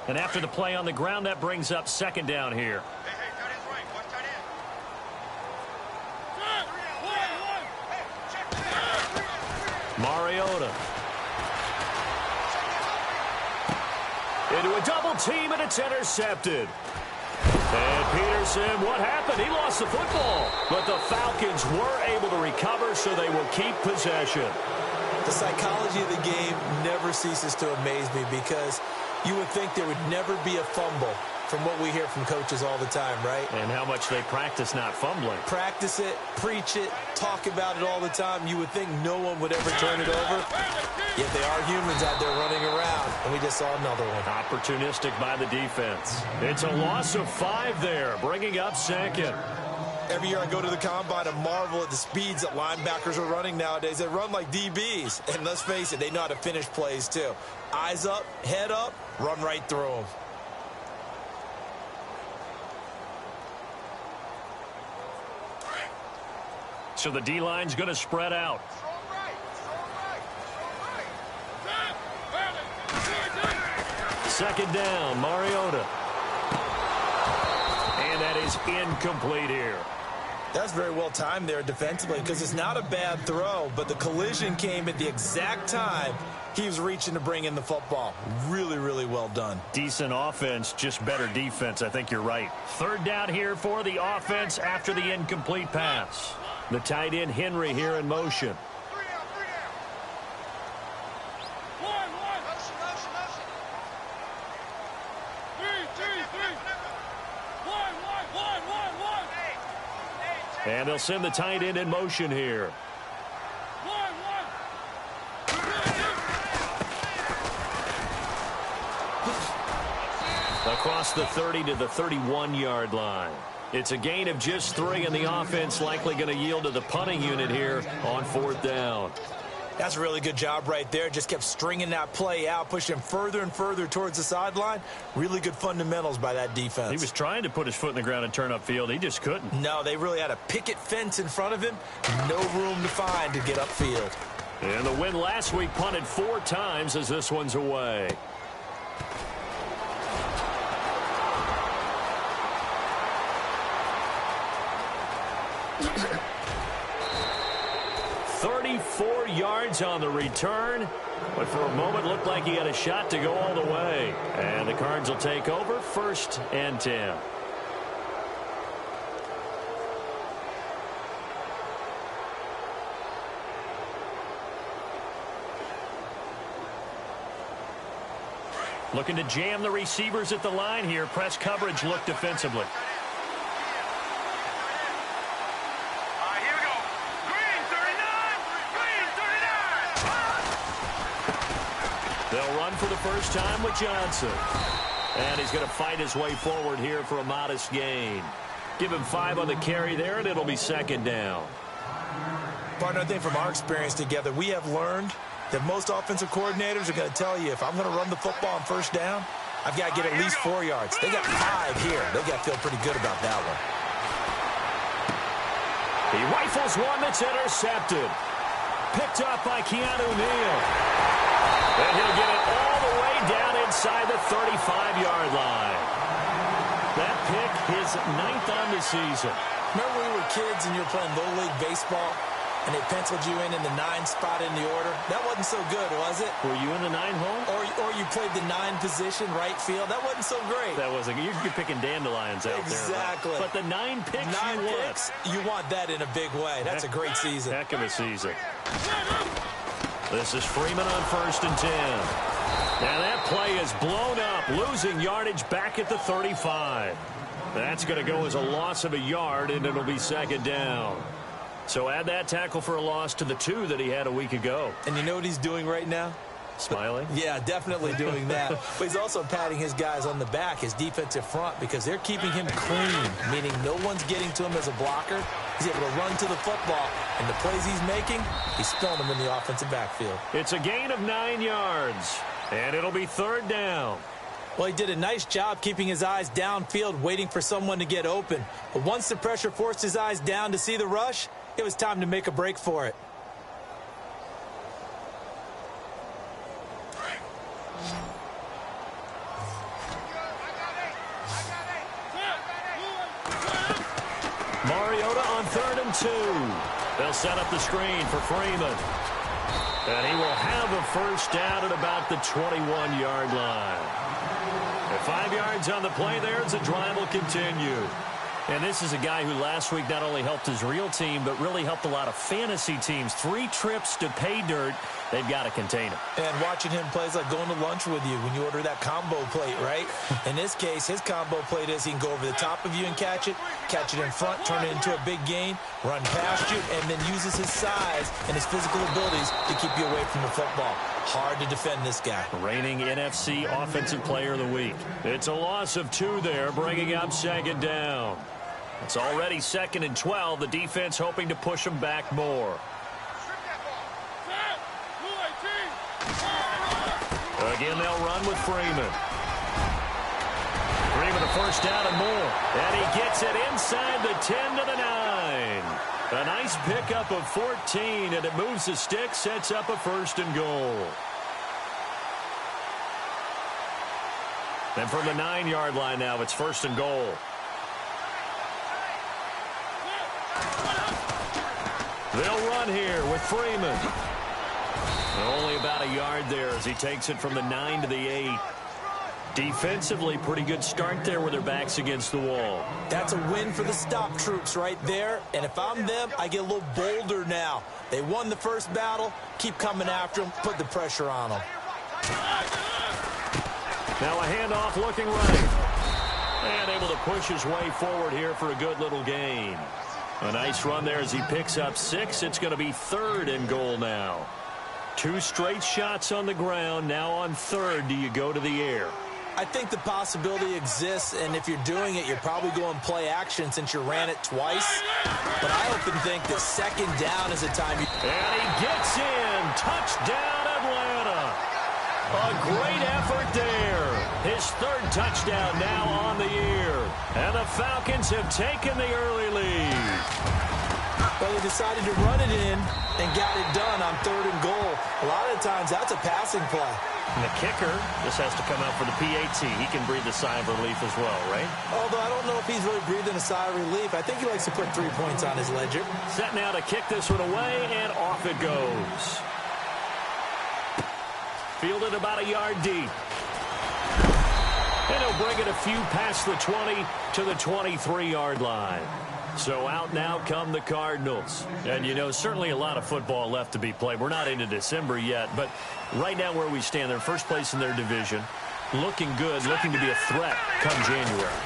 And after the play on the ground, that brings up second down here. Hey, tight end's right. Watch tight end. Mariota. Into a double team, and it's intercepted. And Peterson, what happened? He lost the football. But the Falcons were able to recover, so they will keep possession. The psychology of the game never ceases to amaze me because you would think there would never be a fumble from what we hear from coaches all the time, right? And how much they practice not fumbling. Practice it, preach it, talk about it all the time. You would think no one would ever turn it over. Yet they are humans out there running around, and we just saw another one. Opportunistic by the defense. It's a loss of 5 there, bringing up second. Every year I go to the combine and marvel at the speeds that linebackers are running nowadays. They run like DBs. And let's face it, they know how to finish plays too. Eyes up, head up, run right through them. So the D-line's going to spread out. Second down, Mariota. And that is incomplete here. That's very well timed there defensively because it's not a bad throw, but the collision came at the exact time he was reaching to bring in the football. Really, really well done. Decent offense, just better defense. I think you're right. Third down here for the offense after the incomplete pass. The tight end, Henry, here in motion. And they'll send the tight end in motion here. Across the 30 to the 31-yard line. It's a gain of just 3, and the offense likely going to yield to the punting unit here on 4th down. That's a really good job right there. Just kept stringing that play out, pushing him further and further towards the sideline. Really good fundamentals by that defense. He was trying to put his foot in the ground and turn upfield. He just couldn't. No, they really had a picket fence in front of him. No room to find to get upfield. And the win last week punted 4 times as this one's away. $34 yards on the return, but for a moment looked like he had a shot to go all the way. And the Cards will take over 1st and 10. Looking to jam the receivers at the line here. Press coverage look defensively. They'll run for the first time with Johnson. And he's going to fight his way forward here for a modest gain. Give him 5 on the carry there, and it'll be second down. Partner, I think from our experience together, we have learned that most offensive coordinators are going to tell you, if I'm going to run the football on first down, I've got to get at least 4 yards. They got 5 here. They got to feel pretty good about that one. He rifles one that's intercepted. Picked up by Keanu Neal. And he'll get it all the way down inside the 35-yard line. That pick, his 9th on the season. Remember when we were kids and you were playing Little League baseball and they penciled you in the 9 spot in the order? That wasn't so good, was it? Were you in the 9 hole? Or you played the 9 position, right field? That wasn't so great. That wasn't. You're picking dandelions out there. Exactly. But the 9 picks 9 picks, you want that in a big way. That's a great season. Heck of a season. This is Freeman on 1st and 10. Now that play is blown up, losing yardage back at the 35. That's going to go as a loss of a yard, and it'll be second down. So add that tackle for a loss to the 2 that he had a week ago. And you know what he's doing right now? Smiling? Yeah, definitely doing that. But he's also patting his guys on the back, his defensive front, because they're keeping him clean, meaning no one's getting to him as a blocker. He's able to run to the football, and the plays he's making, he's spilling them in the offensive backfield. It's a gain of 9 yards, and it'll be third down. Well, he did a nice job keeping his eyes downfield, waiting for someone to get open. But once the pressure forced his eyes down to see the rush, it was time to make a break for it. Mariota on 3rd and 2. They'll set up the screen for Freeman. And he will have a first down at about the 21-yard line. At 5 yards on the play there as the drive will continue. And this is a guy who last week not only helped his real team, but really helped a lot of fantasy teams. 3 trips to pay dirt. They've got to contain him. And watching him play is like going to lunch with you when you order that combo plate, right? In this case, his combo plate is he can go over the top of you and catch it in front, turn it into a big gain, run past you, and then uses his size and his physical abilities to keep you away from the football. Hard to defend this guy. Reigning NFC Offensive Player of the Week. It's a loss of 2 there, bringing up 2nd down. It's already 2nd and 12. The defense hoping to push him back more. Again, they'll run with Freeman. Freeman a first down and more. And he gets it inside the 10 to the 9. A nice pickup of 14, and it moves the stick, sets up a 1st and goal. And from the 9-yard line now, it's 1st and goal. They'll run here with Freeman. Only about a yard there as he takes it from the 9 to the 8. Defensively, pretty good start there with their backs against the wall. That's a win for the stop troops right there. And if I'm them, I get a little bolder now. They won the first battle. Keep coming after them. Put the pressure on them. Now a handoff looking right. And able to push his way forward here for a good little gain. A nice run there as he picks up 6. It's going to be 3rd and goal now. 2 straight shots on the ground. Now on 3rd, do you go to the air? I think the possibility exists, and if you're doing it, you're probably going play action since you ran it twice. But I often think that 2nd down is a time you... And he gets in. Touchdown, Atlanta. A great effort there. His 3rd touchdown now on the year. And the Falcons have taken the early lead. Well, he decided to run it in and got it done on 3rd and goal. A lot of times, that's a passing play. And the kicker, this has to come out for the PAT. He can breathe a sigh of relief as well, right? Although I don't know if he's really breathing a sigh of relief. I think he likes to put 3 points on his ledger. Set now to kick this one away, and off it goes. Fielded about a yard deep. And he'll bring it a few past the 20 to the 23-yard line. So out now come the Cardinals. And, you know, certainly a lot of football left to be played. We're not into December yet, but right now where we stand, they're first place in their division. Looking good, looking to be a threat come January.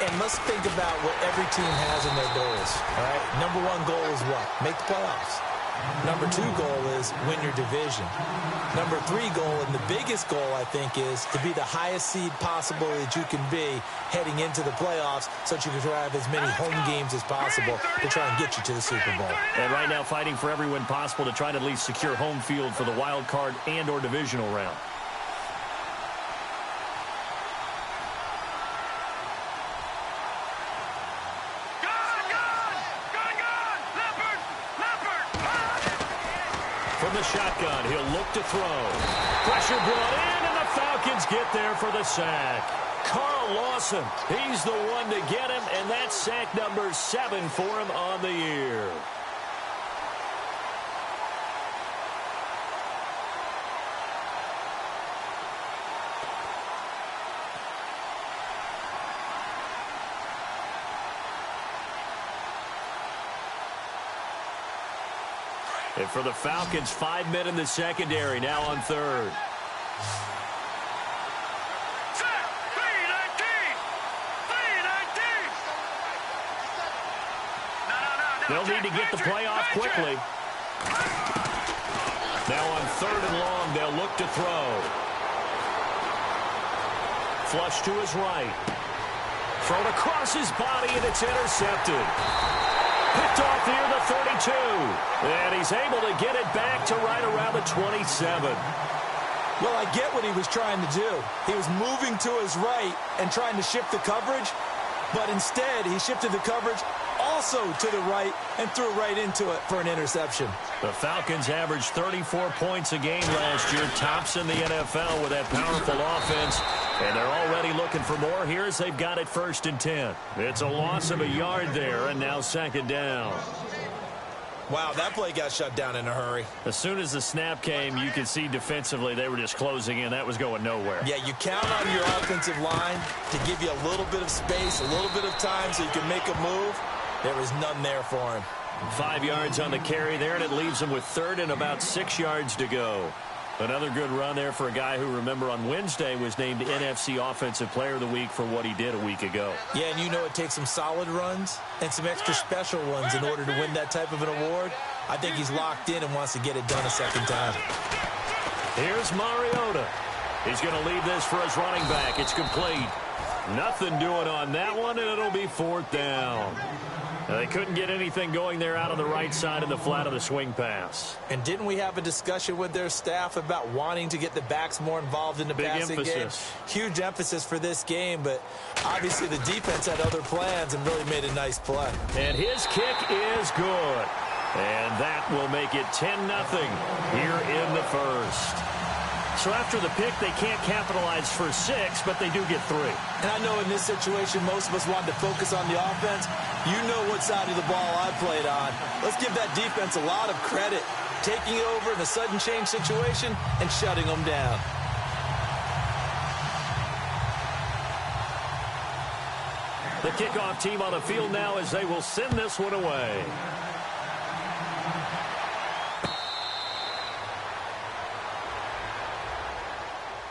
And let's think about what every team has in their goals, all right? Number 1 goal is what? Make the playoffs. Number 2 goal is win your division. Number 3 goal, and the biggest goal, I think, is to be the highest seed possible that you can be heading into the playoffs so that you can have as many home games as possible to try and get you to the Super Bowl. And right now fighting for every win possible to try to at least secure home field for the wild card and or divisional round. From the shotgun, he'll look to throw. Pressure brought in, and the Falcons get there for the sack. Carl Lawson, he's the one to get him, and that's sack number 7 for him on the year. And for the Falcons, 5 men in the secondary, now on 3rd. They'll need to get the play off quickly. Now on 3rd and long, they'll look to throw. Flush to his right. Thrown across his body, and it's intercepted. Picked off near the 32. And he's able to get it back to right around the 27. Well, I get what he was trying to do. He was moving to his right and trying to shift the coverage, but instead he shifted the coverage also to the right and threw right into it for an interception. The Falcons averaged 34 points a game last year, tops in the NFL with that powerful offense. And they're already looking for more here as they've got it 1st and 10. It's a loss of a yard there, and now 2nd down. Wow, that play got shut down in a hurry. As soon as the snap came, you could see defensively they were just closing in. That was going nowhere. Yeah, you count on your offensive line to give you a little bit of space, a little bit of time so you can make a move. There was none there for him. 5 yards on the carry there, and it leaves him with 3rd and about 6 yards to go. Another good run there for a guy who, remember, on Wednesday was named NFC Offensive Player of the Week for what he did a week ago. Yeah, and you know it takes some solid runs and some extra special ones in order to win that type of an award. I think he's locked in and wants to get it done a second time. Here's Mariota. He's going to leave this for his running back. It's complete. Nothing doing on that one, and it'll be 4th down. They couldn't get anything going there out on the right side of the flat of the swing pass. And didn't we have a discussion with their staff about wanting to get the backs more involved in the passing game? Huge emphasis for this game, but obviously the defense had other plans and really made a nice play. And his kick is good. And that will make it 10-0 here in the 1st. So after the pick, they can't capitalize for 6, but they do get 3. And I know in this situation, most of us wanted to focus on the offense. You know what side of the ball I played on. Let's give that defense a lot of credit, taking it over in a sudden change situation and shutting them down. The kickoff team on the field now as they will send this one away.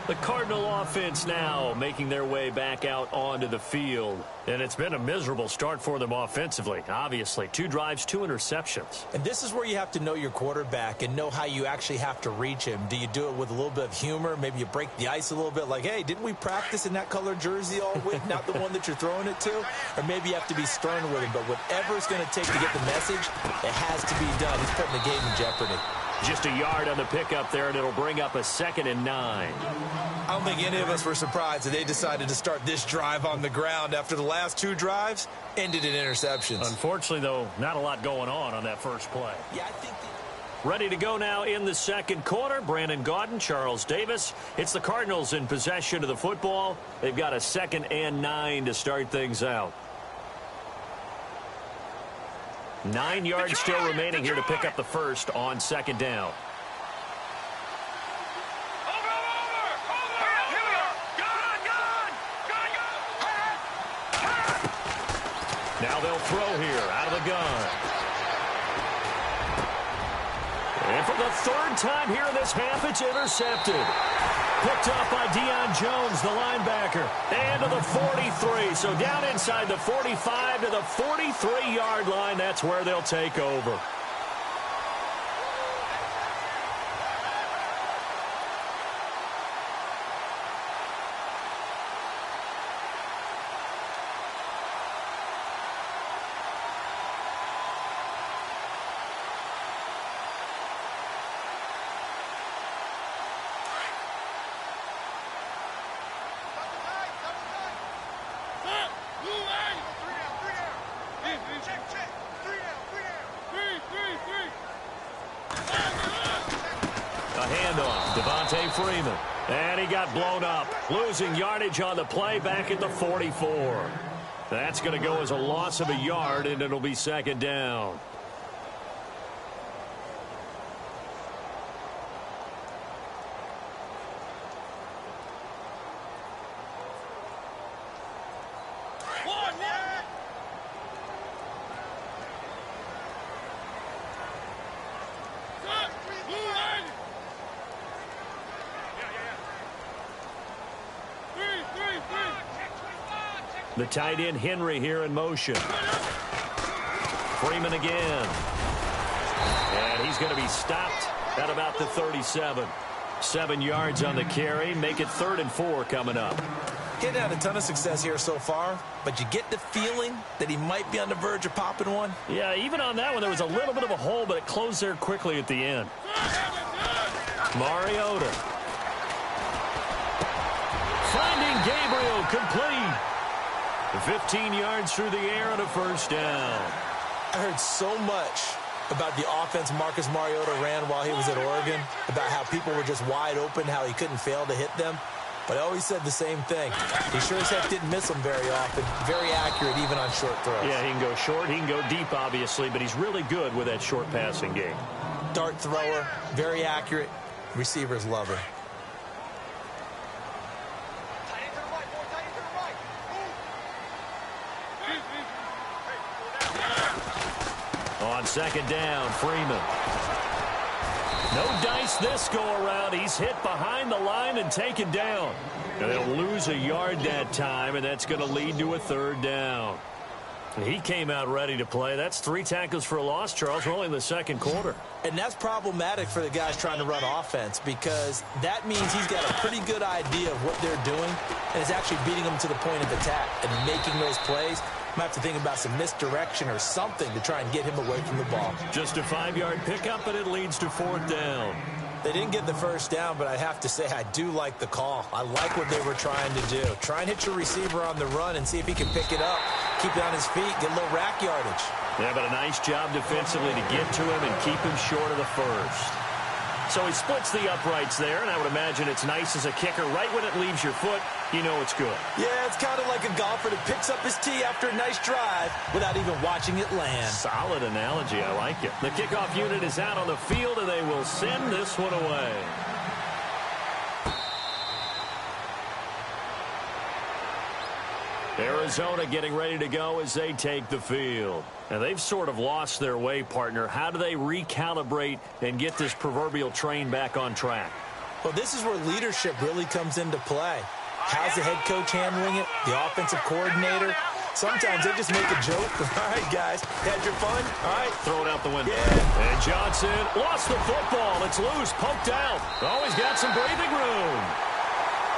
The Cardinal offense now making their way back out onto the field. And it's been a miserable start for them offensively, obviously. 2 drives, 2 interceptions. And this is where you have to know your quarterback and know how you actually have to reach him. Do you do it with a little bit of humor? Maybe you break the ice a little bit like, hey, didn't we practice in that color jersey all week, not the one that you're throwing it to? Or maybe you have to be stern with him. But whatever it's going to take to get the message, it has to be done. He's putting the game in jeopardy. Just a yard on the pickup there, and it'll bring up a 2nd and 9. I don't think any of us were surprised that they decided to start this drive on the ground after the last 2 drives ended in interceptions. Unfortunately, though, not a lot going on that first play. Yeah, I think ready to go now in the 2nd quarter. Brandon Gaudin, Charles Davis. It's the Cardinals in possession of the football. They've got a 2nd and 9 to start things out. 9 yards still remaining here to pick up the first on 2nd down. Now they'll throw here out of the gun. And for the 3rd time here in this half, it's intercepted. Picked up by Deion Jones, the linebacker. And to the 43. So down inside the 45 to the 43-yard line. That's where they'll take over. Freeman. And he got blown up. Losing yardage on the play back at the 44. That's going to go as a loss of a yard, and it'll be 2nd down. The tight end Henry here in motion. Freeman again. And he's going to be stopped at about the 37. 7 yards on the carry. Make it 3rd and 4 coming up. Getting had a ton of success here so far, but you get the feeling that he might be on the verge of popping one. Yeah, even on that one, there was a little bit of a hole, but it closed there quickly at the end. Mariota. Finding Gabriel, complete. 15 yards through the air and a 1st down. I heard so much about the offense Marcus Mariota ran while he was at Oregon, about how people were just wide open, how he couldn't fail to hit them. but I always said the same thing. He sure as heck didn't miss them very often. Very accurate even on short throws. Yeah, he can go short, he can go deep, obviously, but he's really good with that short passing game. Dart thrower, very accurate. Receivers love him. On second down, Freeman. No dice this go-around. He's hit behind the line and taken down. And they'll lose a yard that time, and that's going to lead to a third down. He came out ready to play. That's 3 tackles for a loss, Charles. We're only in the second quarter. And that's problematic for the guys trying to run offense because that means he's got a pretty good idea of what they're doing and is actually beating them to the point of attack and making those plays. Might have to think about some misdirection or something to try and get him away from the ball. Just a 5-yard pickup, and it leads to 4th down. They didn't get the first down, but I have to say I do like the call. I like what they were trying to do. Try and hit your receiver on the run and see if he can pick it up, keep it on his feet, get a little rack yardage. Yeah, but a nice job defensively to get to him and keep him short of the first. So he splits the uprights there, and I would imagine it's nice as a kicker. Right when it leaves your foot, you know it's good. Yeah, it's kind of like a golfer that picks up his tee after a nice drive without even watching it land. Solid analogy. I like it. The kickoff unit is out on the field, and they will send this one away. Arizona getting ready to go as they take the field. And they've sort of lost their way, partner. How do they recalibrate and get this proverbial train back on track? Well, this is where leadership really comes into play. How's the head coach handling it? The offensive coordinator? Sometimes they just make a joke. All right, guys, had your fun? All right. Throw it out the window. Yeah. And Johnson lost the football. It's loose, poked out. Always got some breathing room.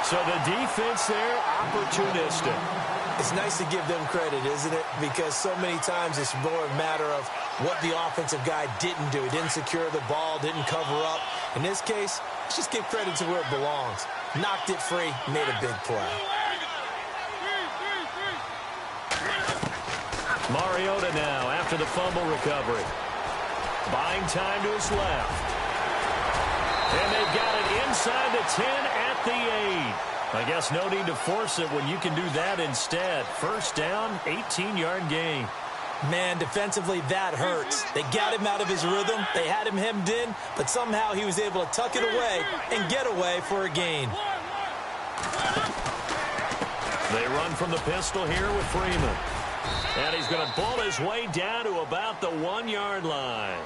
So the defense there, opportunistic. It's nice to give them credit, isn't it? Because so many times it's more a matter of what the offensive guy didn't do. He didn't secure the ball, didn't cover up. In this case, let's just give credit to where it belongs. Knocked it free, made a big play. Mariota now after the fumble recovery. Buying time to his left. And they've got it inside the 10 at the 8. I guess no need to force it when you can do that instead. First down, 18-yard gain. Man, defensively, that hurts. They got him out of his rhythm. They had him hemmed in, but somehow he was able to tuck it away and get away for a gain. They run from the pistol here with Freeman. And he's going to ball his way down to about the 1-yard line.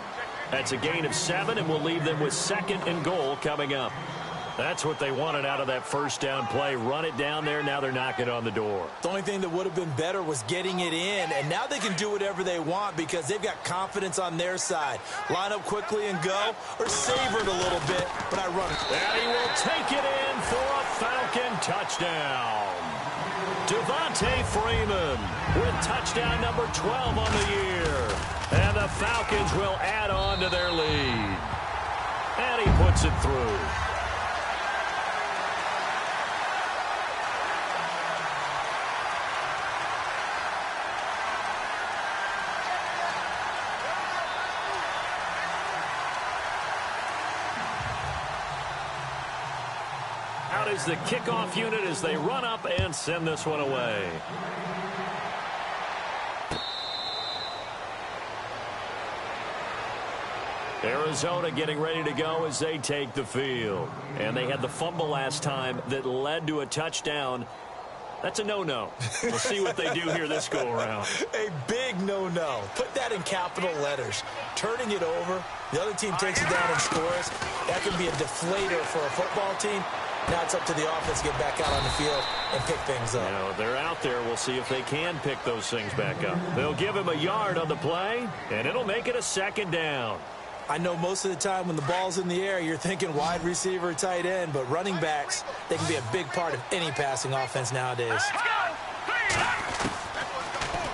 That's a gain of 7, and will leave them with 2nd and goal coming up. That's what they wanted out of that first down play. Run it down there. Now they're knocking on the door. The only thing that would have been better was getting it in. And now they can do whatever they want because they've got confidence on their side. Line up quickly and go, or savor it a little bit, but I run it. And he will take it in for a Falcon touchdown. Devontae Freeman with touchdown number 12 on the year. And the Falcons will add on to their lead. And he puts it through. Out is the kickoff unit as they run up and send this one away. Arizona getting ready to go as they take the field. And they had the fumble last time that led to a touchdown. That's a no-no. We'll see what they do here this go-around. A big no-no. Put that in capital letters. Turning it over, the other team takes it down and scores. That can be a deflator for a football team. Now it's up to the offense to get back out on the field and pick things up. You know, they're out there. We'll see if they can pick those things back up. They'll give him a yard on the play, and it'll make it a 2nd down. I know most of the time when the ball's in the air, you're thinking wide receiver, tight end, but running backs, they can be a big part of any passing offense nowadays.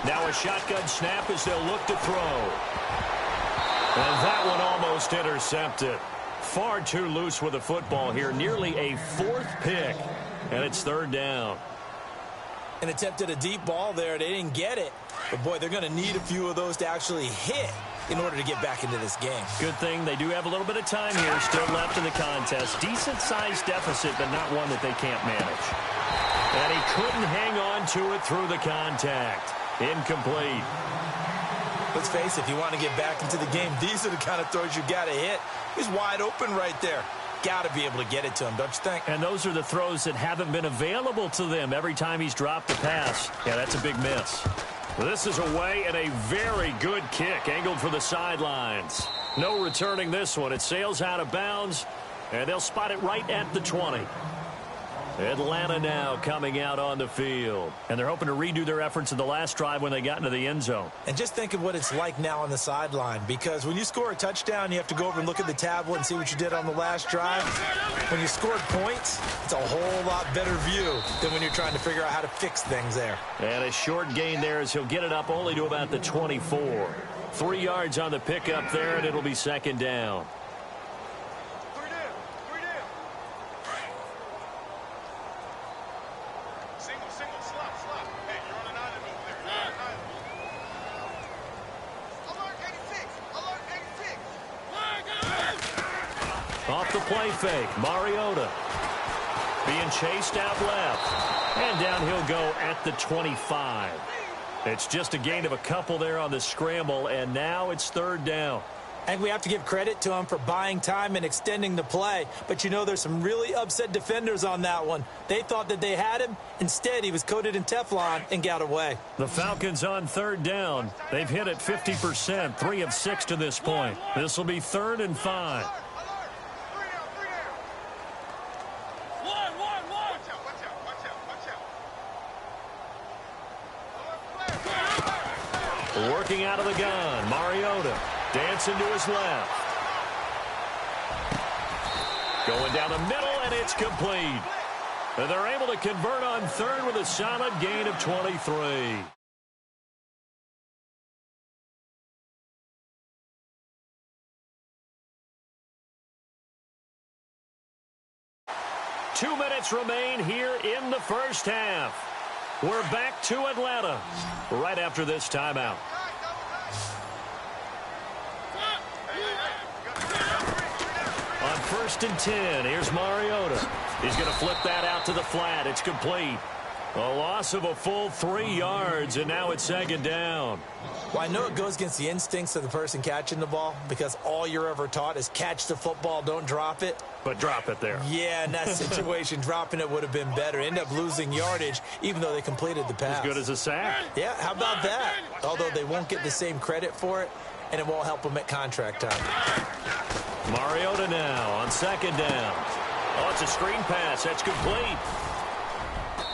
Now a shotgun snap as they'll look to throw. And that one almost intercepted. Far too loose with the football here. Nearly a 4th pick. And it's 3rd down. An attempt at a deep ball there. They didn't get it. But, boy, they're going to need a few of those to actually hit in order to get back into this game. Good thing they do have a little bit of time here still left in the contest. Decent-sized deficit, but not one that they can't manage. And he couldn't hang on to it through the contact. Incomplete. Let's face it, if you want to get back into the game, these are the kind of throws you got to hit. He's wide open right there. Got to be able to get it to him, don't you think? And those are the throws that haven't been available to them every time he's dropped the pass. Yeah, that's a big miss. This is away and a very good kick angled for the sidelines. No returning this one. It sails out of bounds, and they'll spot it right at the 20. Atlanta now coming out on the field. And they're hoping to redo their efforts in the last drive when they got into the end zone. And just think of what it's like now on the sideline, because when you score a touchdown, you have to go over and look at the tablet and see what you did on the last drive. When you scored points, it's a whole lot better view than when you're trying to figure out how to fix things there. And a short gain there as he'll get it up only to about the 24. 3 yards on the pickup there, and it'll be second down. Off the play fake, Mariota being chased out left. And down he'll go at the 25. It's just a gain of a couple there on the scramble, and now it's third down. I think we have to give credit to him for buying time and extending the play. But, you know, there's some really upset defenders on that one. They thought that they had him. Instead, he was coated in Teflon and got away. The Falcons on third down. They've hit it 50%, 3 of 6 to this point. This will be 3rd and 5. Working out of the gun, Mariota dancing to his left. Going down the middle, and it's complete. And they're able to convert on third with a solid gain of 23. Two minutes remain here in the first half. We're back to Atlanta right after this timeout. On 1st and 10, here's Mariota. He's going to flip that out to the flat. It's complete. A loss of a full 3 yards, and now it's second down. Well, I know it goes against the instincts of the person catching the ball, because all you're ever taught is catch the football, don't drop it. But drop it there. Yeah, in that situation, dropping it would have been better. End up losing yardage, even though they completed the pass. As good as a sack. Yeah, how about that? Although they won't get the same credit for it, and it won't help them at contract time. Mariota now on second down. Oh, it's a screen pass. That's complete.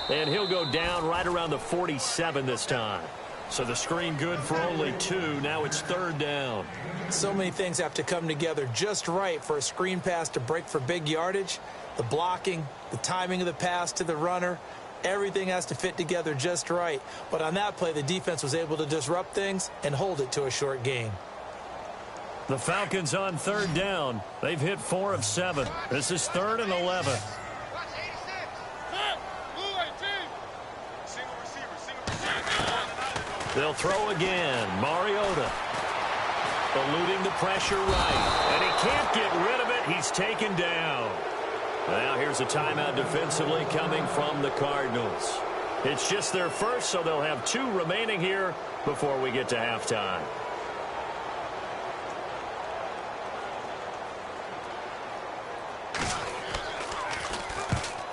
And he'll go down right around the 47 this time. So the screen good for only 2. Now it's third down. So many things have to come together just right for a screen pass to break for big yardage. The blocking, the timing of the pass to the runner, everything has to fit together just right. But on that play, the defense was able to disrupt things and hold it to a short gain. The Falcons on third down. They've hit 4 of 7. This is 3rd and 11. They'll throw again. Mariota eluding the pressure right. And he can't get rid of it. He's taken down. Now here's a timeout defensively coming from the Cardinals. It's just their first, so they'll have 2 remaining here before we get to halftime.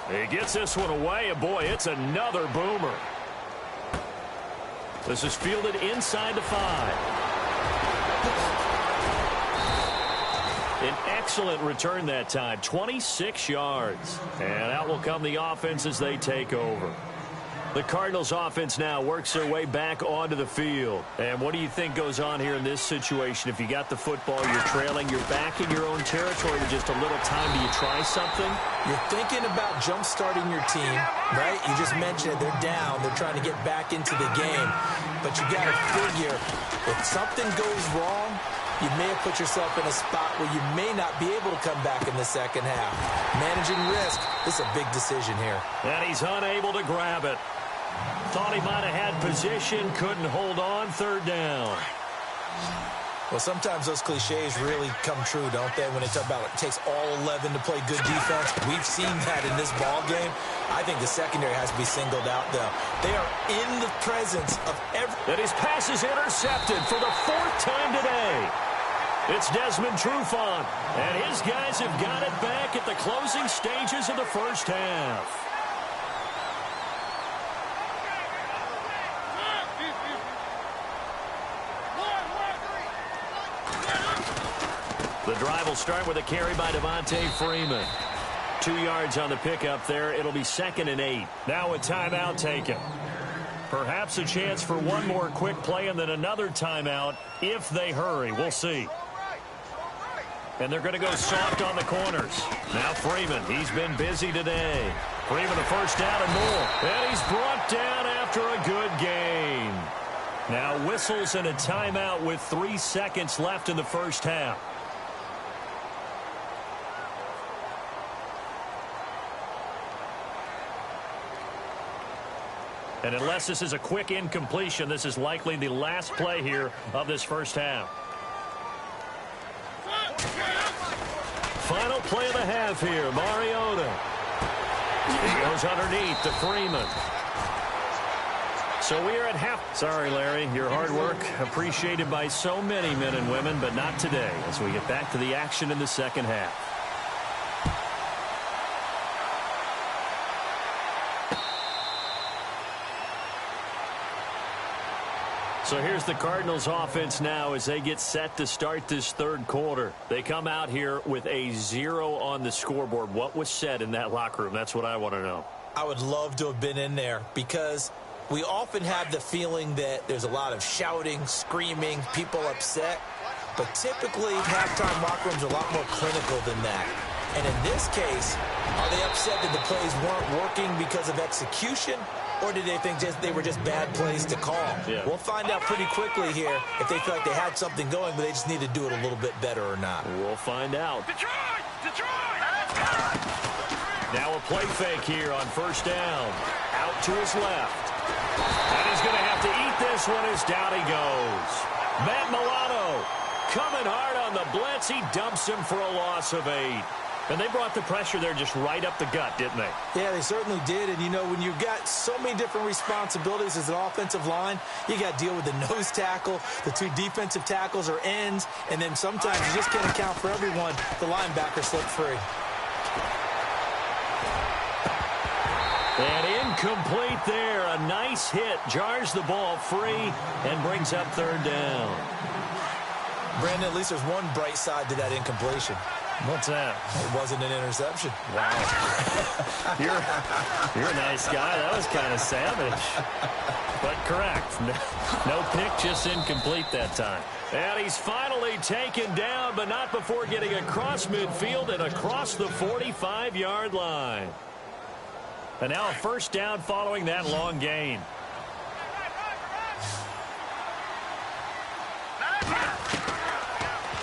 He gets this one away, and boy, it's another boomer. This is fielded inside the 5. An excellent return that time, 26 yards. And out will come the offense as they take over. The Cardinals offense now works their way back onto the field. And what do you think goes on here in this situation? If you got the football, you're trailing, you're back in your own territory with just a little time. Do you try something? You're thinking about jump-starting your team, right? You just mentioned it. They're down. They're trying to get back into the game. But you got to figure, if something goes wrong, you may have put yourself in a spot where you may not be able to come back in the second half. Managing risk, this is a big decision here. And he's unable to grab it. Thought he might have had position, couldn't hold on, third down. Well, sometimes those cliches really come true, don't they, when they talk about it takes all 11 to play good defense. We've seen that in this ball game. I think the secondary has to be singled out, though. They are in the presence of every... And his pass is intercepted for the 4th time today. It's Desmond Trufant, and his guys have got it back at the closing stages of the first half. The drive will start with a carry by Devontae Freeman. 2 yards on the pickup there. It'll be 2nd and 8. Now a timeout taken. Perhaps a chance for one more quick play and then another timeout if they hurry. We'll see. And they're going to go soft on the corners. Now Freeman, he's been busy today. Freeman a first down and more. And he's brought down after a good gain. Now whistles and a timeout with 3 seconds left in the first half. And unless this is a quick incompletion, this is likely the last play here of this first half. Final play of the half here, Mariota. He goes underneath to Freeman. So we are at half. Sorry, Larry, your hard work appreciated by so many men and women, but not today as we get back to the action in the second half. So here's the Cardinals offense now as they get set to start this third quarter. They come out here with a 0 on the scoreboard. What was said in that locker room? That's what I want to know. I would love to have been in there because we often have the feeling that there's a lot of shouting, screaming, people upset. But typically, halftime locker rooms are a lot more clinical than that. And in this case, are they upset that the plays weren't working because of execution? Or did they think they were just bad plays to call? Yeah. We'll find out pretty quickly here if they feel like they had something going, but they just need to do it a little bit better or not. We'll find out. Detroit! Detroit! Now a play fake here on first down. Out to his left. And he's going to have to eat this one as down he goes. Matt Milano coming hard on the blitz. He dumps him for a loss of 8. And they brought the pressure there just right up the gut, didn't they? Yeah, they certainly did. And, you know, when you've got so many different responsibilities as an offensive line, you got to deal with the nose tackle, the 2 defensive tackles or ends, and then sometimes you just can't account for everyone. The linebacker slipped free. And incomplete there. A nice hit. Jars the ball free and brings up third down. Brandon, at least there's one bright side to that incompletion. What's that? It wasn't an interception. Wow. You're a nice guy. That was kind of savage. But correct. No pick, just incomplete that time. And he's finally taken down, but not before getting across midfield and across the 45-yard line. And now a first down following that long gain.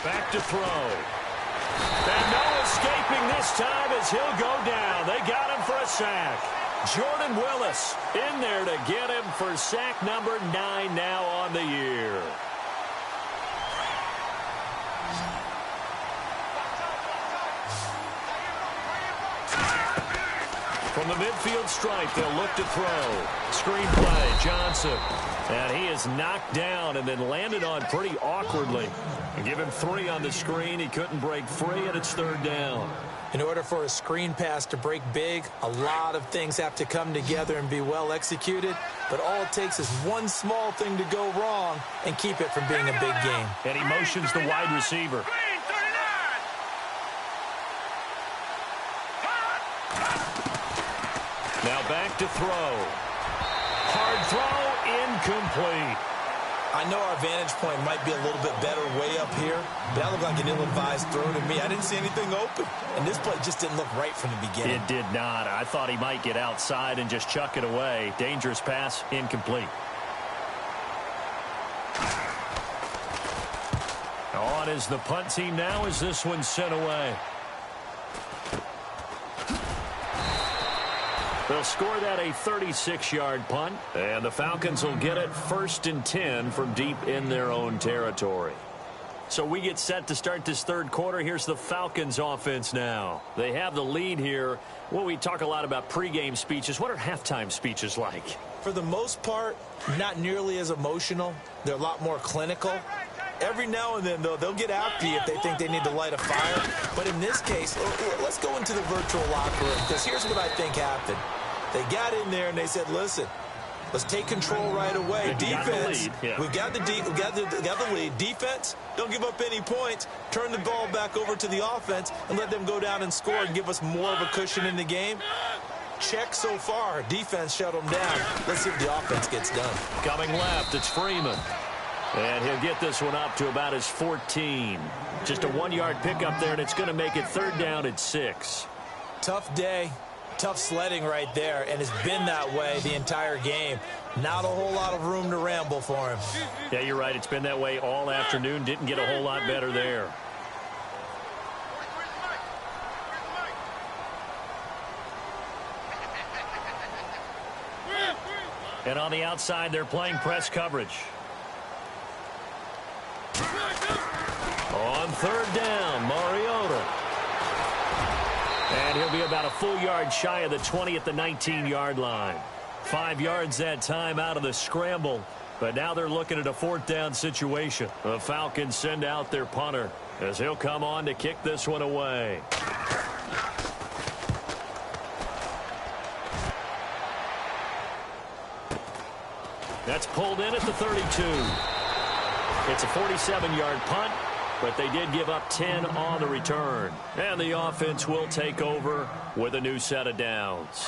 Back to throw. And no escaping this time as he'll go down. They got him for a sack. Jordan Willis in there to get him for sack number 9 now on the year. From the midfield stripe, they'll look to throw. Screen play, Johnson. And he is knocked down and then landed on pretty awkwardly. And give him 3 on the screen. He couldn't break free, and it's third down. In order for a screen pass to break big, a lot of things have to come together and be well executed. But all it takes is one small thing to go wrong and keep it from being a big game. And he motions the wide receiver. Now back to throw. Hard throw, incomplete. I know our vantage point might be a little bit better way up here, but that looked like an ill-advised throw to me. I didn't see anything open, and this play just didn't look right from the beginning. It did not. I thought he might get outside and just chuck it away. Dangerous pass, incomplete. On is the punt team now as this one's sent away. They'll score that a 36-yard punt, and the Falcons will get it 1st and 10 from deep in their own territory. So we get set to start this third quarter. Here's the Falcons offense now. They have the lead here. Well, we talk a lot about pregame speeches. What are halftime speeches like? For the most part, not nearly as emotional. They're a lot more clinical. Every now and then, though, they'll get after you if they think they need to light a fire. But in this case, let's go into the virtual locker room, because here's what I think happened. They got in there and they said, listen, let's take control right away. Defense, we've got the lead. Defense, don't give up any points. Turn the ball back over to the offense and let them go down and score and give us more of a cushion in the game. Check so far. Defense shut them down. Let's see if the offense gets done. Coming left, it's Freeman. And he'll get this one up to about his 14. Just a 1-yard pickup there, and it's going to make it third down at 6. Tough day. Tough sledding right there, and it's been that way the entire game. Not a whole lot of room to ramble for him. Yeah, you're right. It's been that way all afternoon. Didn't get a whole lot better there. And on the outside, they're playing press coverage. On third down, Mariota. And he'll be about a full yard shy of the 20 at the 19-yard line. 5 yards that time out of the scramble. But now they're looking at a fourth down situation. The Falcons send out their punter as he'll come on to kick this one away. That's pulled in at the 32. It's a 47-yard punt, but they did give up 10 on the return. And the offense will take over with a new set of downs.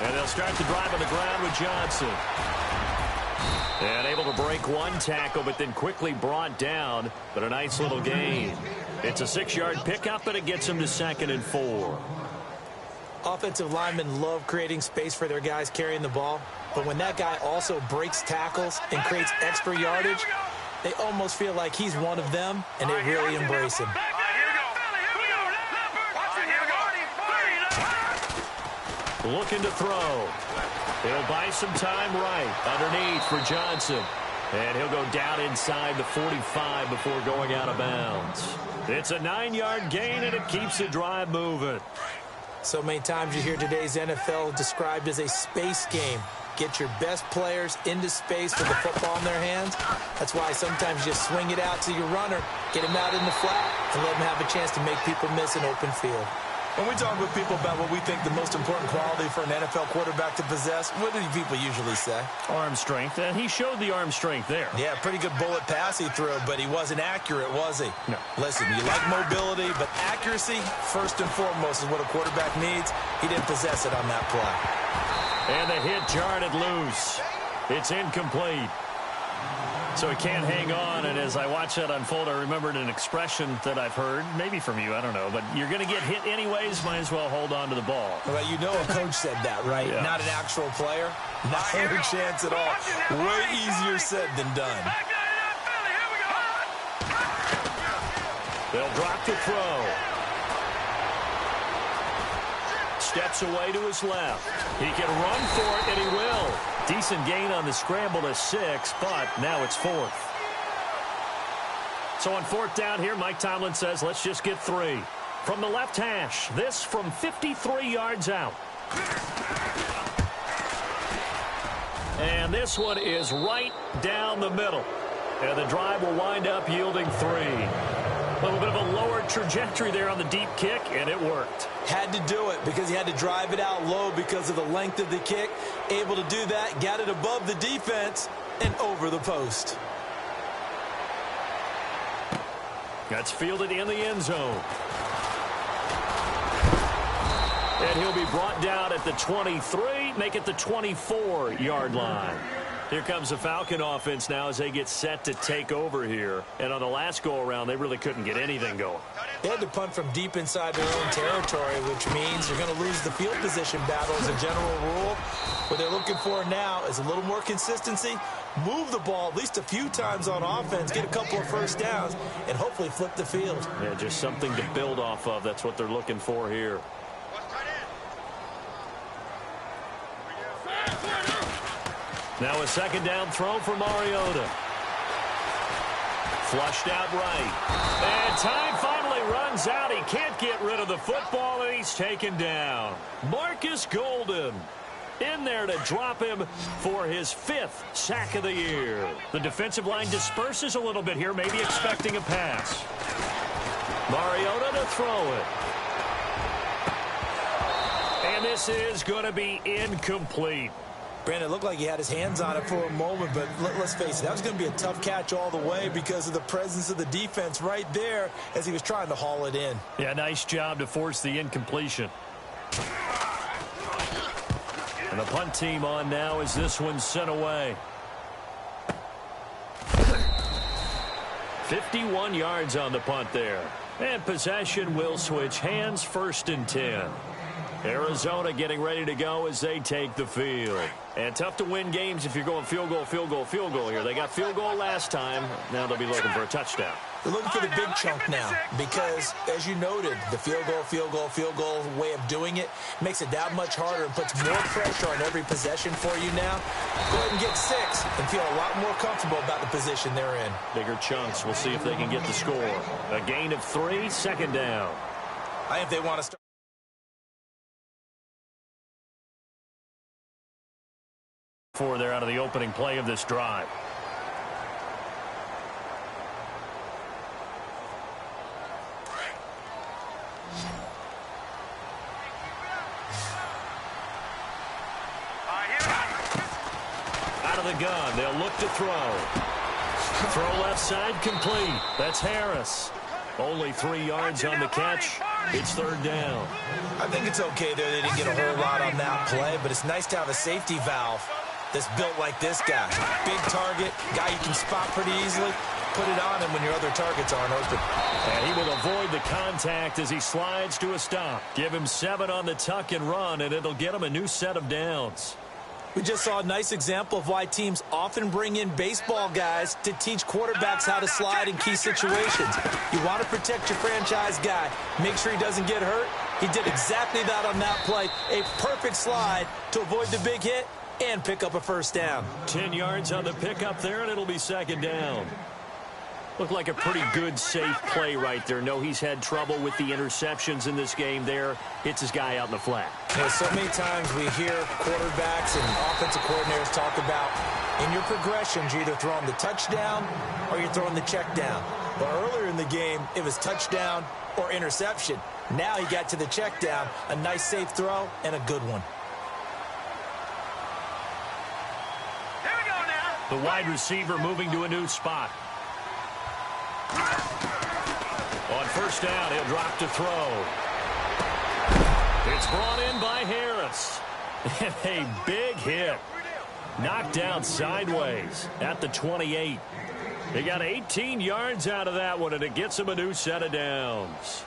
And they'll start the drive on the ground with Johnson. And able to break one tackle, but then quickly brought down. But a nice little gain. It's a 6-yard pickup, but it gets them to 2nd and 4. Offensive linemen love creating space for their guys carrying the ball. But when that guy also breaks tackles and creates extra yardage, they almost feel like he's one of them, and they really embrace him. Looking to throw. He'll buy some time right underneath for Johnson. And he'll go down inside the 45 before going out of bounds. It's a 9-yard gain, and it keeps the drive moving. So many times you hear today's NFL described as a space game. Get your best players into space with the football in their hands. That's why sometimes you swing it out to your runner, get him out in the flat, and let him have a chance to make people miss an open field. When we talk with people about what we think the most important quality for an NFL quarterback to possess, what do people usually say? Arm strength, and he showed the arm strength there. Yeah, pretty good bullet pass he threw, but he wasn't accurate, was he? No. Listen, you like mobility, but accuracy, first and foremost, is what a quarterback needs. He didn't possess it on that play. And the hit jarred it loose. It's incomplete. So he can't hang on, and as I watch that unfold, I remembered an expression that I've heard, maybe from you, I don't know, but you're going to get hit anyways, might as well hold on to the ball. Well, you know a coach said that, right? Yeah. Not an actual player. Not a chance at all. Way easier said than done. They'll drop the throw. Steps away to his left. He can run for it, and he will. Decent gain on the scramble to 6, but now it's 4th. So on 4th down here, Mike Tomlin says, let's just get 3. From the left hash, this from 53 yards out. And this one is right down the middle. And the drive will wind up yielding 3. A little bit of a lower trajectory there on the deep kick, and it worked. Had to do it because he had to drive it out low because of the length of the kick. Able to do that, got it above the defense and over the post. That's fielded in the end zone. And he'll be brought down at the 23, make it the 24-yard line. Here comes the Falcon offense now as they get set to take over here. And on the last go-around, they really couldn't get anything going. They had to punt from deep inside their own territory, which means they're going to lose the field position battle as a general rule. What they're looking for now is a little more consistency, move the ball at least a few times on offense, get a couple of first downs, and hopefully flip the field. Yeah, just something to build off of. That's what they're looking for here. Now a second down throw for Mariota. Flushed out right. And time finally runs out. He can't get rid of the football, and he's taken down. Marcus Golden in there to drop him for his 5th sack of the year. The defensive line disperses a little bit here, maybe expecting a pass. Mariota to throw it. And this is going to be incomplete. Brandon, it looked like he had his hands on it for a moment, but let's face it, that was going to be a tough catch all the way because of the presence of the defense right there as he was trying to haul it in. Yeah, nice job to force the incompletion. And the punt team on now as this one's sent away. 51 yards on the punt there. And possession will switch hands, 1st and 10. Arizona getting ready to go as they take the field. And tough to win games if you're going field goal, field goal, field goal here. They got field goal last time. Now they'll be looking for a touchdown. They're looking for the big chunk now because, as you noted, the field goal way of doing it makes it that much harder and puts more pressure on every possession for you now. Go ahead and get 6 and feel a lot more comfortable about the position they're in. Bigger chunks. We'll see if they can get the score. A gain of 3, 2nd down. I think they want to start. For there out of the opening play of this drive. Out of the gun, they'll look to throw. Throw left side complete. That's Harris. Only 3 yards on the catch. It's 3rd down. I think it's okay there. They didn't get a whole lot on that play, but it's nice to have a safety valve that's built like this guy. Big target, guy you can spot pretty easily. Put it on him when your other targets aren't open. And he will avoid the contact as he slides to a stop. Give him 7 on the tuck and run, and it'll get him a new set of downs. We just saw a nice example of why teams often bring in baseball guys to teach quarterbacks how to slide in key situations. You want to protect your franchise guy. Make sure he doesn't get hurt. He did exactly that on that play. A perfect slide to avoid the big hit and pick up a 1st down. 10 yards on the pickup there, and it'll be 2nd down. Looked like a pretty good, safe play right there. No, he's had trouble with the interceptions in this game there. Hits his guy out in the flat. You know, so many times we hear quarterbacks and offensive coordinators talk about in your progressions, you're either throwing the touchdown or you're throwing the check down. But earlier in the game, it was touchdown or interception. Now he got to the check down, a nice safe throw, and a good one. Here we go now. The wide receiver moving to a new spot. On 1st down, he'll drop to throw. It's brought in by Harris. And a big hit. Knocked down sideways at the 28. He got 18 yards out of that one, and it gets him a new set of downs.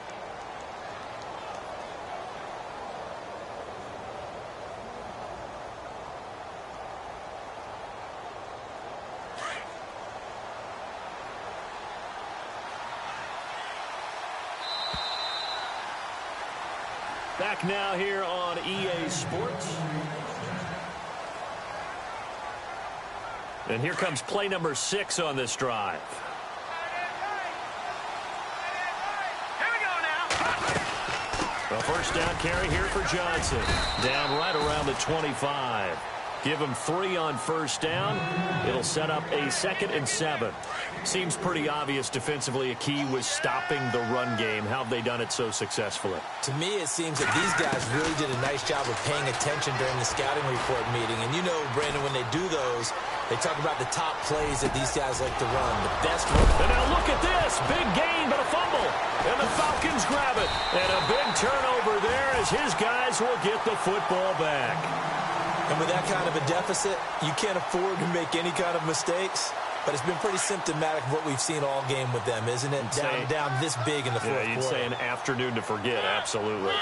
Back now here on EA Sports. And here comes play number 6 on this drive. Here we go now. A 1st down carry here for Johnson. Down right around the 25. Give him 3 on 1st down. It'll set up a 2nd and 7. Seems pretty obvious defensively a key was stopping the run game. How have they done it so successfully? To me, it seems that these guys really did a nice job of paying attention during the scouting report meeting. And you know, Brandon, when they do those, they talk about the top plays that these guys like to run, the best run. And now look at this. Big gain, but a fumble. And the Falcons grab it. And a big turnover there as his guys will get the football back. And with that kind of a deficit, you can't afford to make any kind of mistakes. But it's been pretty symptomatic of what we've seen all game with them, isn't it? Down this big in the fourth quarter. You'd say an afternoon to forget, absolutely.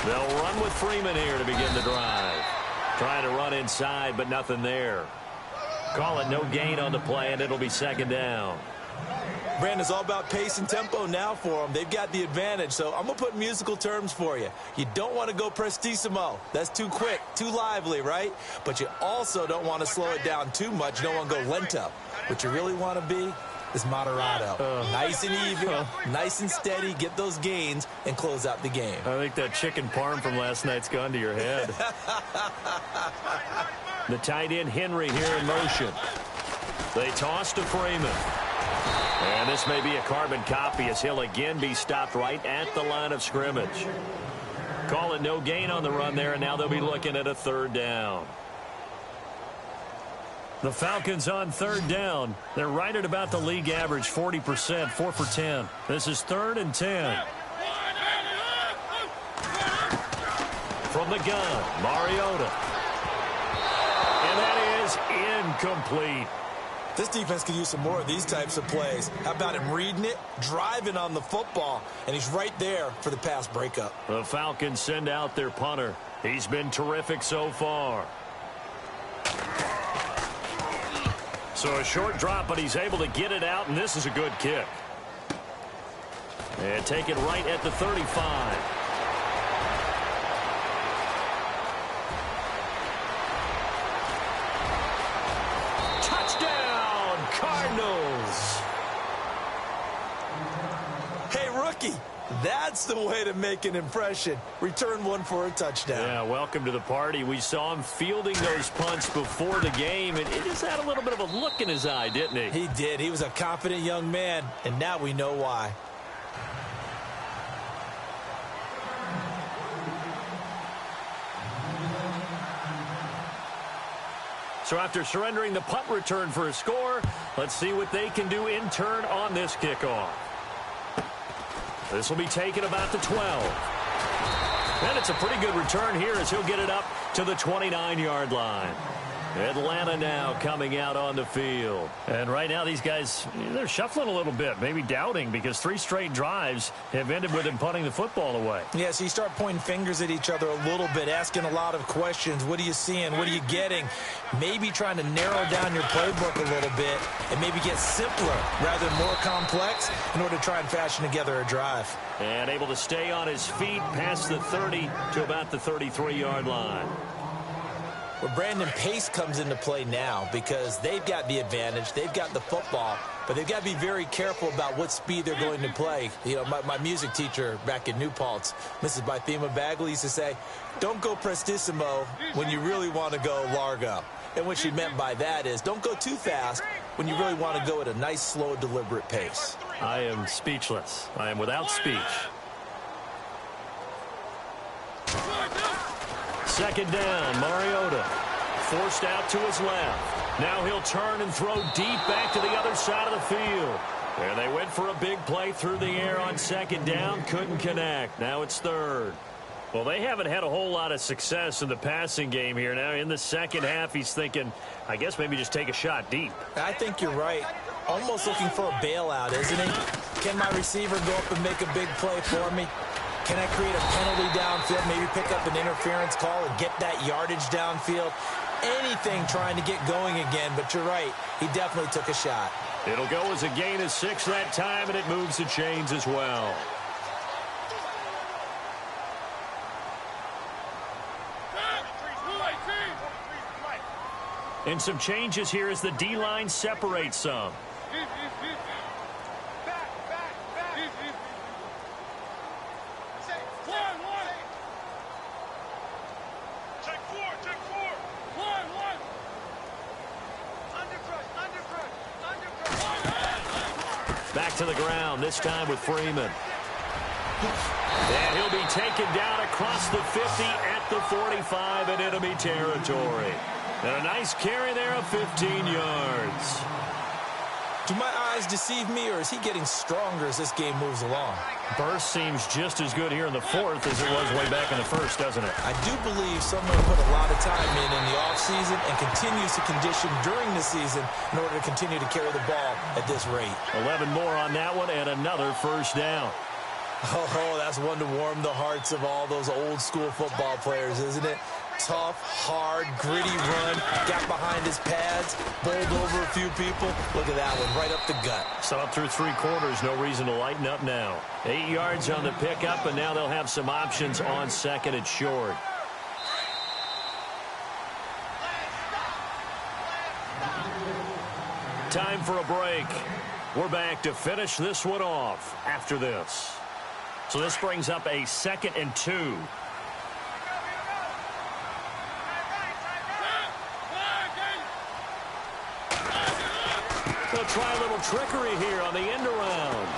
They'll run with Freeman here to begin the drive. Trying to run inside, but nothing there. Call it no gain on the play, and it'll be 2nd down. Brandon, it's all about pace and tempo now for them. They've got the advantage, so I'm going to put musical terms for you. You don't want to go prestissimo. That's too quick, too lively, right? But you also don't want to slow it down too much. You don't want to go lento. What you really want to be is moderato. Nice and even, nice and steady, get those gains, and close out the game. I think that chicken parm from last night's gone to your head. The tight end, Henry, here in motion. They toss to Freeman. And this may be a carbon copy as he'll again be stopped right at the line of scrimmage. Call it no gain on the run there, and now they'll be looking at a third down. The Falcons on third down. They're right at about the league average, 40%, 4 for 10. This is 3rd and 10. From the gun, Mariota. And that is incomplete. This defense could use some more of these types of plays. How about him reading it, driving on the football, and he's right there for the pass breakup. The Falcons send out their punter. He's been terrific so far. So a short drop, but he's able to get it out, and this is a good kick. And take it right at the 35. Touchdown, Cardinals. Hey, rookie, that's the way to make an impression. Return one for a touchdown. Yeah, welcome to the party. We saw him fielding those punts before the game, and it just had a little bit of a look in his eye, didn't he? He did. He was a confident young man, and now we know why. So after surrendering the punt return for a score, let's see what they can do in turn on this kickoff. This will be taken about the 12. And it's a pretty good return here as he'll get it up to the 29-yard line. Atlanta now coming out on the field. And right now these guys, they're shuffling a little bit, maybe doubting, because 3 straight drives have ended with him punting the football away. Yeah, so you start pointing fingers at each other a little bit, asking a lot of questions. What are you seeing? What are you getting? Maybe trying to narrow down your playbook a little bit and maybe get simpler rather than more complex in order to try and fashion together a drive. And able to stay on his feet past the 30 to about the 33-yard line. Well, Brandon, pace comes into play now because they've got the advantage. They've got the football, but they've got to be very careful about what speed they're going to play. You know, my music teacher back in New Paltz, Mrs. Bythema Bagley, used to say, don't go prestissimo when you really want to go largo. And what she meant by that is don't go too fast when you really want to go at a nice, slow, deliberate pace. I am speechless. I am without speech. Second down, Mariota. Forced out to his left. Now he'll turn and throw deep back to the other side of the field. And they went for a big play through the air on second down. Couldn't connect. Now it's third. Well, they haven't had a whole lot of success in the passing game here. Now in the second half, he's thinking, I guess maybe just take a shot deep. I think you're right. Almost looking for a bailout, isn't he? Can my receiver go up and make a big play for me? Can I create a penalty downfield, maybe pick up an interference call and get that yardage downfield? Anything trying to get going again, but you're right. He definitely took a shot. It'll go as a gain of 6 that time, and it moves the chains as well. And some changes here as the D-line separates some. Back to the ground, this time with Freeman. And he'll be taken down across the 50 at the 45 in enemy territory. And a nice carry there of 15 yards. Do my eyes deceive me, or is he getting stronger as this game moves along? Burst seems just as good here in the fourth as it was way back in the first, doesn't it? I do believe someone put a lot of time in the offseason and continues to condition during the season in order to continue to carry the ball at this rate. 11 more on that one and another first down. Oh, that's one to warm the hearts of all those old school football players, isn't it? tough, hard, gritty run. Got behind his pads, bowled over a few people. Look at that one, right up the gut. So up through 3 quarters, no reason to lighten up now. 8 yards on the pickup, and now they'll have some options on second and short. Time for a break. We're back to finish this one off after this. So this brings up a 2nd and 2. They'll try a little trickery here on the end around.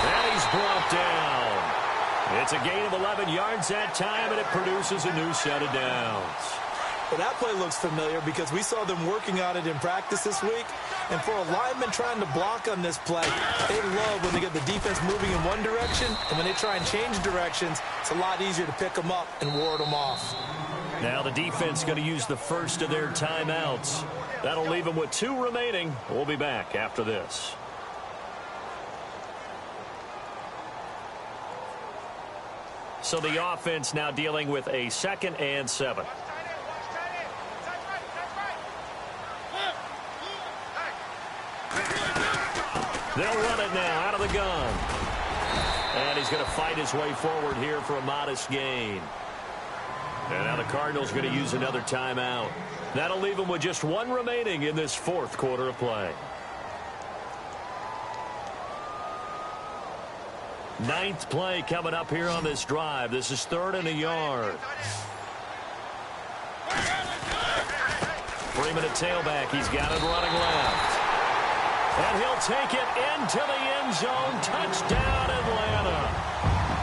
And he's brought down. It's a gain of 11 yards that time, and it produces a new set of downs. Well, that play looks familiar because we saw them working on it in practice this week. And for a lineman trying to block on this play, they love when they get the defense moving in one direction. And when they try and change directions, it's a lot easier to pick them up and ward them off. Now the defense going to use the first of their timeouts. That'll leave them with 2 remaining. We'll be back after this. So the offense now dealing with a 2nd and 7. They'll run it now out of the gun. And he's going to fight his way forward here for a modest gain. And now the Cardinals are going to use another timeout. That'll leave them with just 1 remaining in this 4th quarter of play. 9th play coming up here on this drive. This is 3rd and a yard. Freeman at tailback. He's got it running left. And he'll take it into the end zone. Touchdown, Atlanta.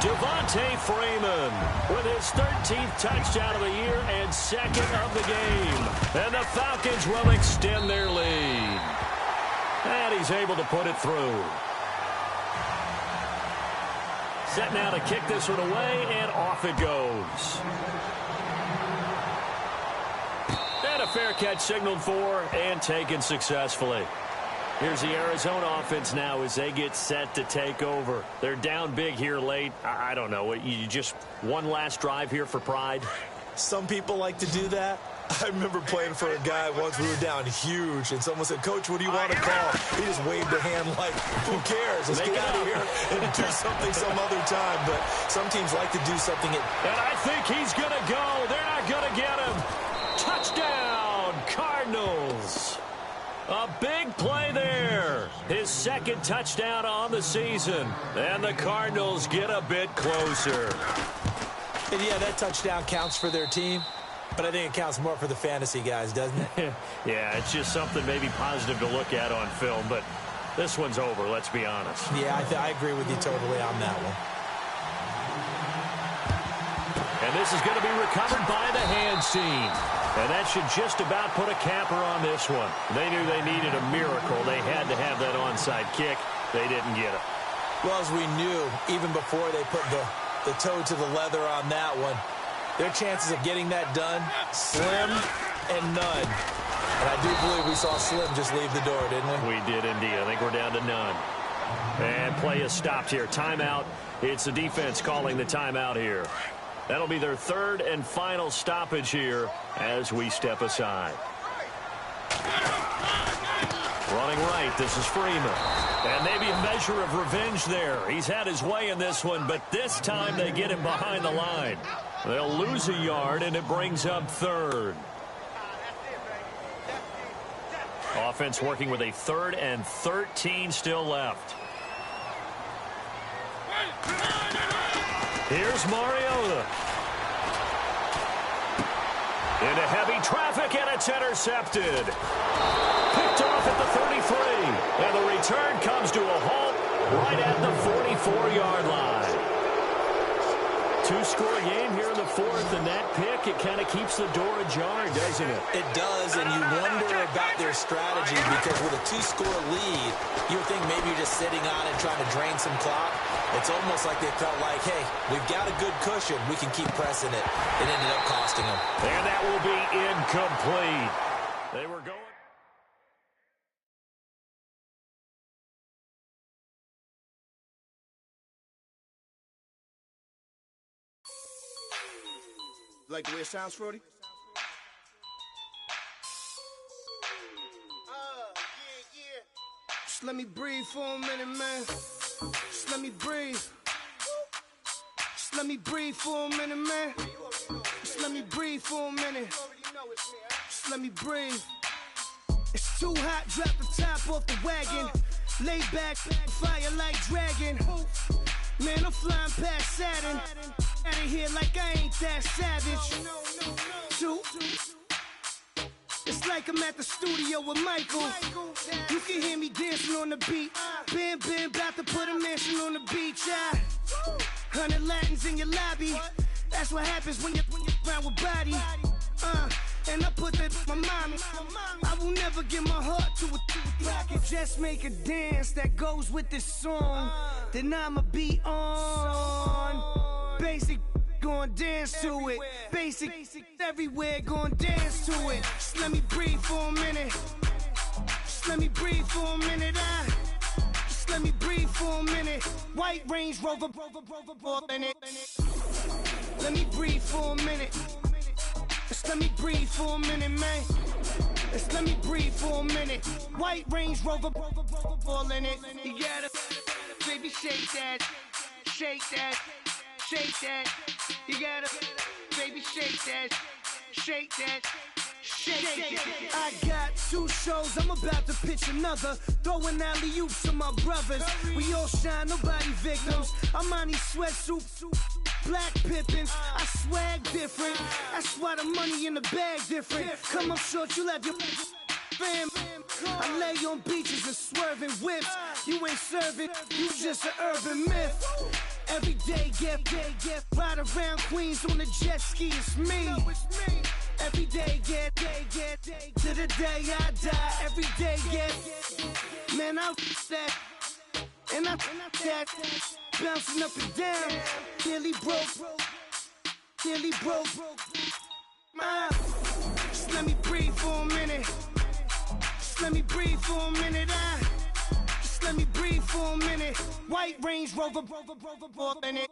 Devontae Freeman with his 13th touchdown of the year and 2nd of the game. And the Falcons will extend their lead. And he's able to put it through. Set now to kick this one away, and off it goes. And a fair catch signaled for and taken successfully. Here's the Arizona offense now as they get set to take over. They're down big here late. I don't know. You just one last drive here for pride? Some people like to do that. I remember playing for a guy once. We were down huge, and someone said, "Coach, what do you want to call?" He just waved a hand like, "Who cares? Let's get out of here and do something some other time." But some teams like to do something. And I think he's going to go. They're not going to get him. Touchdown, Cardinals. A big play there. His 2nd touchdown on the season. And the Cardinals get a bit closer. And yeah, that touchdown counts for their team. But I think it counts more for the fantasy guys, doesn't it? Yeah, it's just something maybe positive to look at on film. But this one's over, let's be honest. Yeah, I agree with you totally on that one. And this is going to be recovered by the hands team. And that should just about put a capper on this one. They knew they needed a miracle. They had to have that onside kick. They didn't get it. Well, as we knew, even before they put the toe to the leather on that one, their chances of getting that done, slim and none. And I do believe we saw Slim just leave the door, didn't we? We did indeed. I think we're down to none. And play is stopped here. Timeout. It's the defense calling the timeout here. That'll be their 3rd and final stoppage here as we step aside. Running right, this is Freeman. And maybe a measure of revenge there. He's had his way in this one, but this time they get him behind the line. They'll lose a yard, and it brings up 3rd. Offense working with a 3rd and 13 still left. Here's Mariota. Into heavy traffic, and it's intercepted. Picked off at the 33. And the return comes to a halt right at the 44-yard line. 2-score game here in the 4th, and that pick, it kind of keeps the door ajar, doesn't it? It does, and you wonder about their strategy because with a 2-score lead, you would think maybe you're just sitting on it trying to drain some clock. It's almost like they felt like, hey, we've got a good cushion. We can keep pressing it. It ended up costing them. And that will be incomplete. They were going. Like the way it sounds, Frody? Just let me breathe for a minute, man. Just let me breathe. Just let me breathe for a minute, man. Just let me breathe for a minute. Just let me breathe. It's too hot, drop the top off the wagon. Lay back, fire like dragon. Man, I'm flying past Saturn. Out of here like I ain't that savage. Two. It's like I'm at the studio with Michael. You can hear me dancing on the beat. Bam, bam, about to put a mansion on the beach. 100 Latins in your lobby. That's what happens when you're around with body. And I put that in my mommy. I will never give my heart to a I can just make a dance that goes with this song. Then I'ma be on. Basic, gon' dance to it. Basic, everywhere, gon' dance to it. Just let me breathe for a minute. Just let me breathe for a minute. Just let me breathe for a minute. White Range Rover, in it. Let me breathe for a minute. Just let me breathe for a minute, man. Just let me breathe for a minute. White Range Rover, all in it. You gotta, baby, shake that, shake that, shake that. You gotta, baby, shake that, shake that. Shake. I got 2 shows, I'm about to pitch another. Throwing alley-oops to my brothers. We all shine, nobody victims. I'm on these sweatsuits, black Pippins. I swag different. That's why the money in the bag different. Come up short, you have your fam. I lay on beaches and swerving whips. You ain't serving, you just an urban myth. Every day, get ride around Queens on a jet ski, it's me. Every day, get to the day I die. Every day, get man, I that and I that bouncing up and down. Nearly broke. Just let me breathe for a minute. Just let me breathe for a minute. Just let me breathe for a minute. White Range Rover, in it.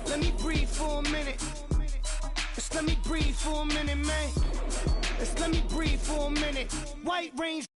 Let me breathe for a minute. Just let me breathe for a minute, man. Just let me breathe for a minute. White Range.